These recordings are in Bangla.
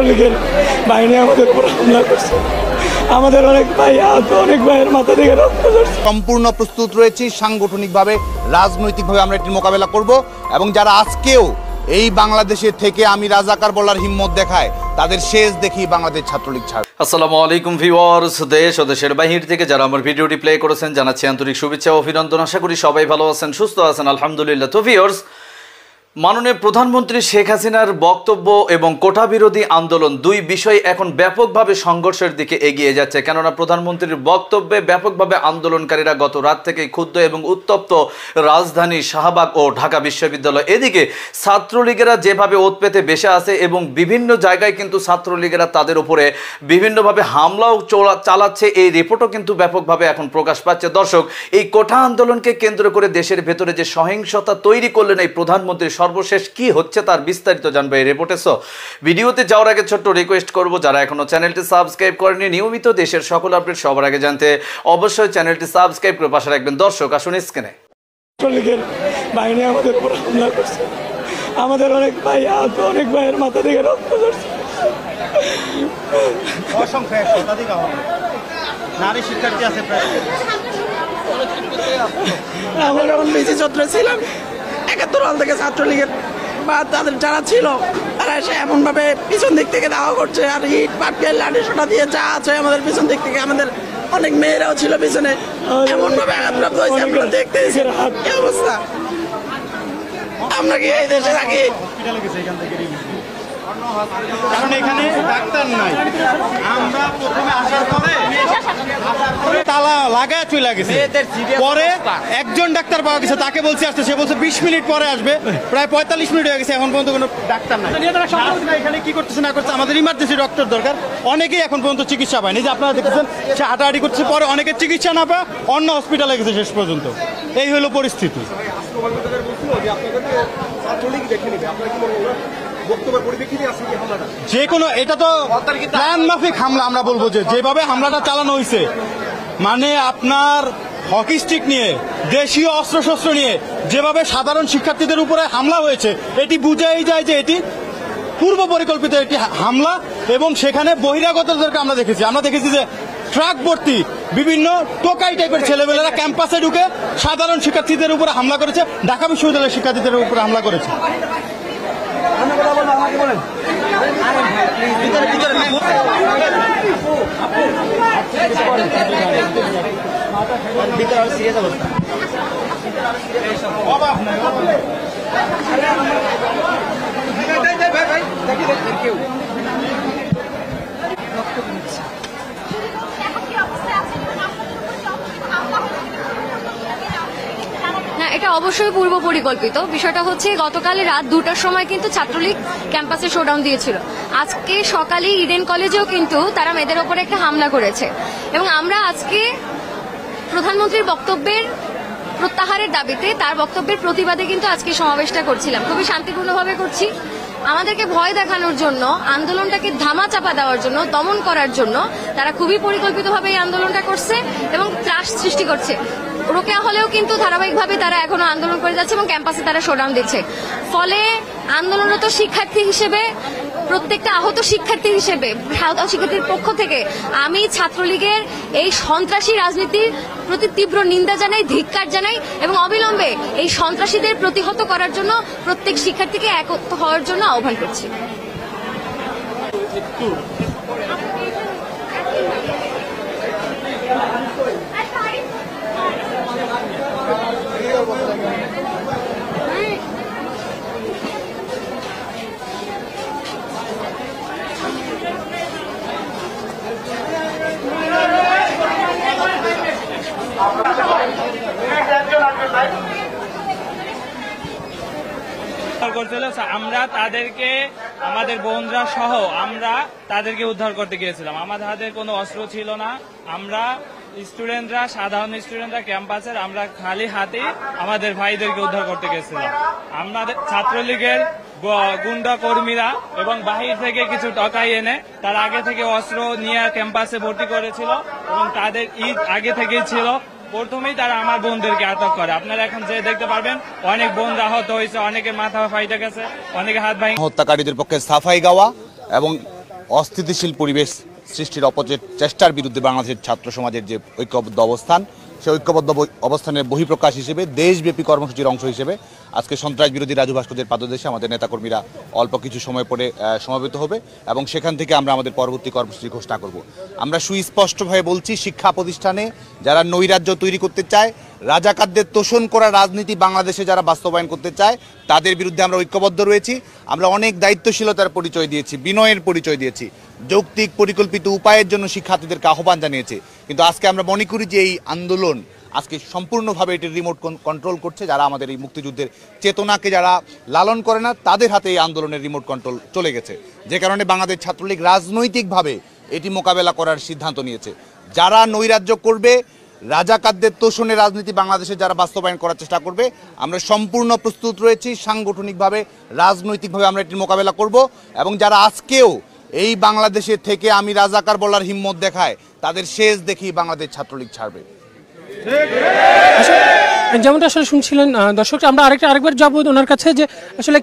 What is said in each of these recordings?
লীগের বাহিনী আমাদের উপর হামলা করছে, আমাদের অনেক ভাই আহত, অনেক ভাইয়ের মাথা থেকে রক্ত ঝরছে। সম্পূর্ণ প্রস্তুত রয়েছি, সাংগঠনিকভাবে রাজনৈতিকভাবে আমরা এটির মোকাবেলা করব এবং যারা আজকেও এই বাংলাদেশে থেকে আমি রাজাকার বলার হিম্মত দেখায় তাদের শেষ দেখি বাংলাদেশ ছাত্রলীগ ছাড়। আসসালামু আলাইকুম ভিউয়ার্স, দেশ ও দেশের বাহির থেকে যারা আমার ভিডিওটি প্লে করেছেন জানাচ্ছি আন্তরিক শুভেচ্ছা ও অভিনন্দন। আশা করি সবাই ভালো আছেন, সুস্থ আছেন, আলহামদুলিল্লাহ। তো ভিউয়ার্স, মাননীয় প্রধানমন্ত্রী শেখ হাসিনার বক্তব্য এবং কোটা বিরোধী আন্দোলন দুই বিষয় এখন ব্যাপকভাবে সংঘর্ষের দিকে এগিয়ে যাচ্ছে। কেননা প্রধানমন্ত্রীর বক্তব্যে ব্যাপকভাবে আন্দোলনকারীরা গত রাত থেকে ক্ষুব্ধ এবং উত্তপ্ত রাজধানী শাহবাগ ও ঢাকা বিশ্ববিদ্যালয়। এদিকে ছাত্রলীগেরা যেভাবে ওত পেতে বেসে আছে এবং বিভিন্ন জায়গায় কিন্তু ছাত্রলীগেরা তাদের উপরে বিভিন্নভাবে হামলাও চালাচ্ছে, এই রিপোর্টও কিন্তু ব্যাপকভাবে এখন প্রকাশ পাচ্ছে। দর্শক, এই কোটা আন্দোলনকে কেন্দ্র করে দেশের ভেতরে যে সহিংসতা তৈরি করলেন এই প্রধানমন্ত্রী, সর্বশেষ কি হচ্ছে তার বিস্তারিত জানবো এই রিপোর্টে। সো ভিডিওতে যাওয়ার আগে ছোট্ট রিকোয়েস্ট করব, যারা এখনো চ্যানেলটি সাবস্ক্রাইব করেনি, নিয়মিত দেশের সকল আপডেট সবার আগে জানতে অবশ্যই চ্যানেলটি সাবস্ক্রাইব করে পাশে রাখবেন। দর্শক আসুন স্ক্রিনে। লীগের বাহিনী আমাদের উপর হামলা করছে, আমাদের অনেক ভাই আহত, অনেক ভাইয়ের মাথা থেকে রক্ত ঝরছে। নারী শিক্ষার্থী আছে প্রায়। আমরা যখন বিসি চত্বরে ছিলাম, ৭১ সাল থেকে ছাত্রলীগের বা তাদের যারা ছিল তারা এসে এমনভাবে পিছন দিক থেকে দাওয়া করছে, আর ইট পাটকেল লাঠি সোটা দিয়ে যা আছে আমাদের পিছন দিক থেকে, আমাদের অনেক মেয়েরাও ছিল পিছনে, এমনভাবে আঘাতপ্রাপ্ত হয়েছে। আমরা দেখতে এই অবস্থা। আমরা কি এই দেশে থাকি? কারণ এখানে ডাক্তার নাই। আমরা প্রথমে আসার পরে তালা লাগায় চলে গেছে, পরে একজন ডাক্তার পাওয়া গেছে, তাকে বলছি আসতে, সে বলছে 20 মিনিট পরে আসবে। প্রায় 45 মিনিট হয়ে গেছে, এখন পর্যন্ত কোনো ডাক্তার নাই। এখানে কি করতেছে না করছে, আমাদের ইমার্জেন্সি ডক্টর দরকার। অনেকেই এখন পর্যন্ত চিকিৎসা পায়নি, যে আপনারা দেখতেছেন সে হাঁটাহাঁটি করছে, পরে অনেকের চিকিৎসা না পায় অন্য হসপিটালে গেছে শেষ পর্যন্ত। এই হলো পরিস্থিতি। যে কোনো, এটা তো প্ল্যান মাফিক হামলা আমরা বলবো, যে যেভাবে হামলাটা চালানো হয়েছে, মানে আপনার হকি স্টিক নিয়ে, দেশীয় অস্ত্রশস্ত্র নিয়ে যেভাবে সাধারণ শিক্ষার্থীদের উপরে হামলা হয়েছে, এটি বুঝাই যায় যে এটি পূর্ব পরিকল্পিত একটি হামলা। এবং সেখানে বহিরাগতদেরকে আমরা দেখেছি যে ট্রাক ভর্তি বিভিন্ন টোকাই টাইপের ছেলেমেয়েরা ক্যাম্পাসে ঢুকে সাধারণ শিক্ষার্থীদের উপরে হামলা করেছে, ঢাকা বিশ্ববিদ্যালয়ের শিক্ষার্থীদের উপরে হামলা করেছে। না, এটা অবশ্যই পূর্ব পরিকল্পিত। বিষয়টা হচ্ছে, গতকাল রাত 2টার সময় কিন্তু ছাত্রলীগ ক্যাম্পাসে শোডাউন দিয়েছিল। আজকে সকালে ইডেন কলেজেও কিন্তু তারা মেয়েদের ওপরে একটা হামলা করেছে। এবং আমরা আজকে প্রধানমন্ত্রীর বক্তব্যের প্রত্যাহারের দাবিতে, তার বক্তব্যের প্রতিবাদে কিন্তু আজকে সমাবেশটা করছিলাম। খুবই শান্তিপূর্ণভাবে করছি। আমাদেরকে ভয় দেখানোর জন্য, আন্দোলনটাকে ধামাচাপা দেওয়ার জন্য, দমন করার জন্য তারা খুবই পরিকল্পিতভাবে এই আন্দোলনটা করছে এবং ত্রাস সৃষ্টি করছে। রোকেয়া হলেও কিন্তু ধারাবাহিকভাবে তারা এখনো আন্দোলন করে যাচ্ছে এবং ক্যাম্পাসে তারা শোডাউন দিচ্ছে। ফলে আন্দোলনরত শিক্ষার্থী হিসেবে, প্রত্যেকটা আহত শিক্ষার্থী হিসেবে, আহত শিক্ষার্থীর পক্ষ থেকে আমি ছাত্রলীগের এই সন্ত্রাসী রাজনীতির প্রতি তীব্র নিন্দা জানাই, ধিক্কার জানাই এবং অবিলম্বে এই সন্ত্রাসীদের প্রতিহত করার জন্য প্রত্যেক শিক্ষার্থীকে একত্র হওয়ার জন্য আহ্বান করছি। আমরা তাদেরকে, আমাদের বোনরা সহ আমরা তাদেরকে উদ্ধার করতে গিয়েছিলাম। আমাদের হাতে কোনো অস্ত্র ছিল না। আমরা স্টুডেন্টরা, সাধারণ স্টুডেন্টরা ক্যাম্পাসের, আমরা খালি হাতে আমাদের ভাইদেরকে উদ্ধার করতে গেছিলাম। আমাদের ছাত্রলীগের গুন্ডা কর্মীরা এবং বাহির থেকে কিছু টাকা এনে তার আগে থেকে অস্ত্র নিয়ে ক্যাম্পাসে ভর্তি করেছিল এবং তাদের ঈদ আগে থেকেই ছিল। প্রথমেই তারা আমার বোনদেরকে আটক করে। আপনারা এখন যে দেখতে পারবেন অনেক বোন আহত হয়েছে, অনেকের মাথা ফাইটে গেছে, অনেকে হাত ভাঙে। হত্যাকারীদের পক্ষে সাফাই গাওয়া এবং অস্থিতিশীল পরিবেশ সৃষ্টির চেষ্টার বিরুদ্ধে বাংলাদেশের ছাত্র সমাজের যে ঐক্যবদ্ধ অবস্থান, সেই ঐক্যবদ্ধ অবস্থানের বহিঃপ্রকাশ হিসেবে দেশব্যাপী কর্মসূচির অংশ হিসেবে আজকে সন্ত্রাস বিরোধী রাজু ভাস্কর্যের পাদদেশে আমাদের নেতাকর্মীরা অল্প কিছু সময় পরে সমাবেত হবে এবং সেখান থেকে আমরা আমাদের পরবর্তী কর্মসূচি ঘোষণা করব। আমরা সুস্পষ্টভাবে বলছি, শিক্ষা প্রতিষ্ঠানে যারা নৈরাজ্য তৈরি করতে চায়, রাজাকারদের তোষণ করা রাজনীতি বাংলাদেশে যারা বাস্তবায়ন করতে চায়, তাদের বিরুদ্ধে আমরা ঐক্যবদ্ধ রয়েছি। আমরা অনেক দায়িত্বশীলতার পরিচয় দিয়েছি, বিনয়ের পরিচয় দিয়েছি, যৌক্তিক পরিকল্পিত উপায়ের জন্য শিক্ষার্থীদেরকে আহ্বান জানিয়েছে। কিন্তু আজকে আমরা মনে করি যে এই আন্দোলন আজকে সম্পূর্ণভাবে এটির রিমোট কন্ট্রোল করছে যারা আমাদের এই মুক্তিযুদ্ধের চেতনাকে যারা লালন করে না, তাদের হাতে এই আন্দোলনের রিমোট কন্ট্রোল চলে গেছে। যে কারণে বাংলাদেশ ছাত্রলীগ রাজনৈতিকভাবে এটি মোকাবেলা করার সিদ্ধান্ত নিয়েছে। যারা নৈরাজ্য করবে, রাজাকারদের তোষণে রাজনীতি বাংলাদেশে যারা বাস্তবায়ন করার চেষ্টা করবে, আমরা সম্পূর্ণ প্রস্তুত রয়েছি। সাংগঠনিকভাবে, রাজনৈতিকভাবে আমরা এটির মোকাবেলা করব এবং যারা আজকেও এই বাংলাদেশে থেকে আমি রাজাকার বলার হিম্মত দেখায়, তাদের শেষ দেখি বাংলাদেশ ছাত্রলীগ ছাড়বে। যেমনটা আসলে শুনছিলেন দর্শক, আমরা আরেকবার যাবো ওনার কাছে যে আসলে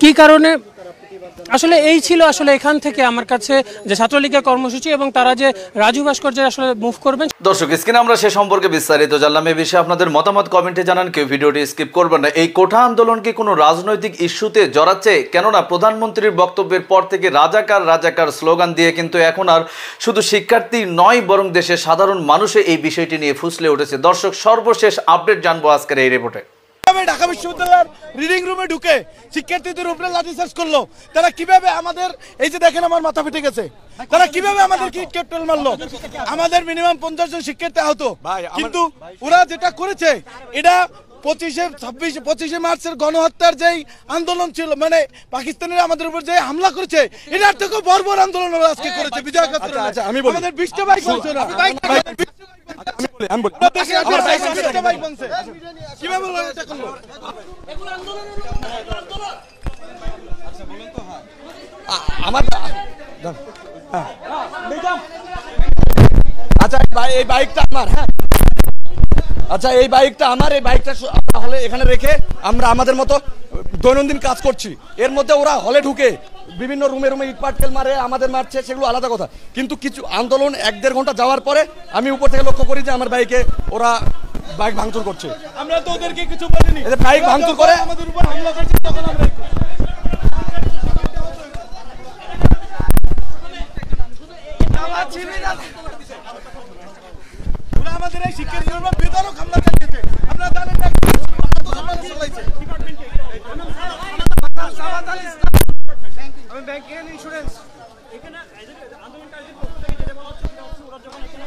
কি কারণে আসলে এই ছিল আসলে এখান থেকে আমার কাছে যে ছাত্রলীগের কর্মসূচি এবং তারা যে রাজু ভাস্কর্যের আসলে মুভ করবেন। দর্শক, স্ক্রিনে আমরা সে সম্পর্কে বিস্তারিত জানলাম। এই বিষয়ে আপনাদের মতামত কমেন্টে জানান, কেউ ভিডিওটি স্কিপ করবেন না। এই কোঠা আন্দোলন কি কোনো রাজনৈতিক ইস্যুতে জড়াচ্ছে? কেননা প্রধানমন্ত্রীর বক্তব্যের পর থেকে রাজাকার স্লোগান দিয়ে কিন্তু এখন আর শুধু শিক্ষার্থী নয়, বরং দেশের সাধারণ মানুষে এই বিষয়টি নিয়ে ফুসলে উঠেছে। দর্শক, সর্বশেষ আপডেট জানবো আজকের এই রিপোর্টে। ঢাকা বিশ্ববিদ্যালয়ের রিডিং রুমে ঢুকে শিক্ষার্থীদের উপরে লাঠিচার্জ করলো। তারা কিভাবে আমাদের, এই যে দেখেন আমার মাথা ফেটে গেছে, তারা কিভাবে আমাদের ক্যাপিটাল মারলো। আমাদের মিনিমাম 50 জন শিক্ষার্থী আহত, কিন্তু ওরা যেটা করেছে এটা 25শে মার্চের গণহত্যার যেই আন্দোলন ছিল, মানে পাকিস্তানের আমাদের উপর যে হামলা করেছে, এটার থেকে বর্বর আন্দোলন ওরা আজকে করেছে। বিজয় আমি বলি, আমাদের 20টা বাইক বলছে না, আচ্ছা এই বাইকটা আমার, হ্যাঁ আচ্ছা এই বাইকটা আমার, এই বাইকটা হলে এখানে রেখে আমরা আমাদের মতো দৈনন্দিন কাজ করছি। এর মধ্যে ওরা হলে ঢুকে বিভিন্ন রুমে ইট পাটকেল মারে, আমাদের মারছে, সেগুলো আলাদা কথা। কিন্তু কিছু আন্দোলন 1-1.5 ঘন্টা যাওয়ার পরে আমি উপর থেকে লক্ষ্য করি যে আমার বাইকে ওরা বাইক ভাঙচুর করছে। আমরা তো ওদেরকে কিছু বলিনি, বাইক ভাঙচুর করে আমাদের উপর হামলা করছে। তখন আমরা আমাদের এই শিক্ষার্থীদের উপর বেদরক হামলা চালিয়েছে। আপনারা জানেন না আমি ব্যাংক এন্ড ইন্স্যুরেন্স এখানে আন্দোলনকারীদের পক্ষ থেকে যেটা বলা হচ্ছে ওরা যখন এখানে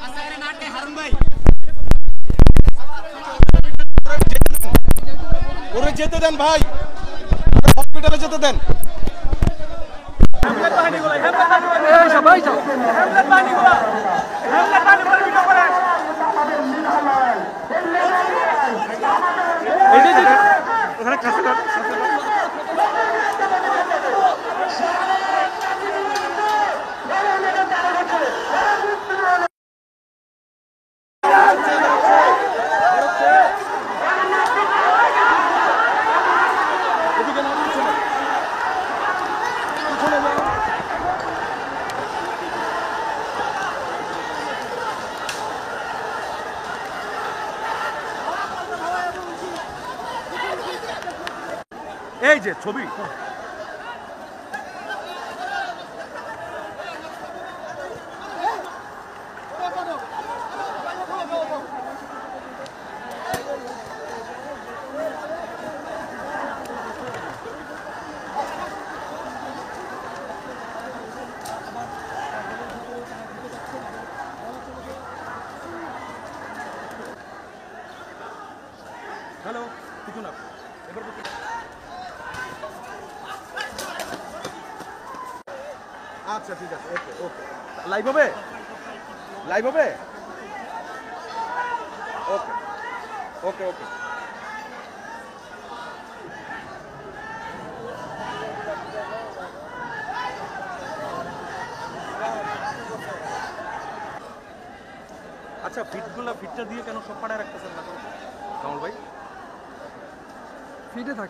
আসারে নাটকে হারুন ভাই ওরে যেতে দেন ভাই, হসপিটালে যেতে দেন। সবাই যাও, এই যে ছবি হ্যালো, কিছু না এবার আচ্ছা ঠিক আছে, ওকে ওকে লাইভ হবে, লাইভ হবে, ওকে ওকে ওকে। আচ্ছা ফিটটা দিয়ে কেন সব পাড়ায় রাখতেছেন না কামল ভাই? ফিটে থাক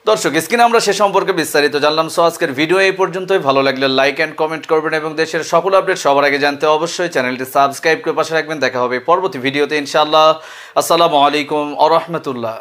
দর্শক, স্ক্রিনে আমরা সে সম্পর্কে বিস্তারিত জানলাম। সো আজকের ভিডিও এই পর্যন্তই। ভালো লাগলে লাইক এন্ড কমেন্ট করবেন এবং দেশের সকল আপডেট সবার আগে জানতে অবশ্যই চ্যানেলটি সাবস্ক্রাইব করে পাশে রাখবেন। দেখা হবে পরবর্তী ভিডিওতে ইনশাআল্লাহ। আসসালামু আলাইকুম ওয়া রাহমাতুল্লাহ।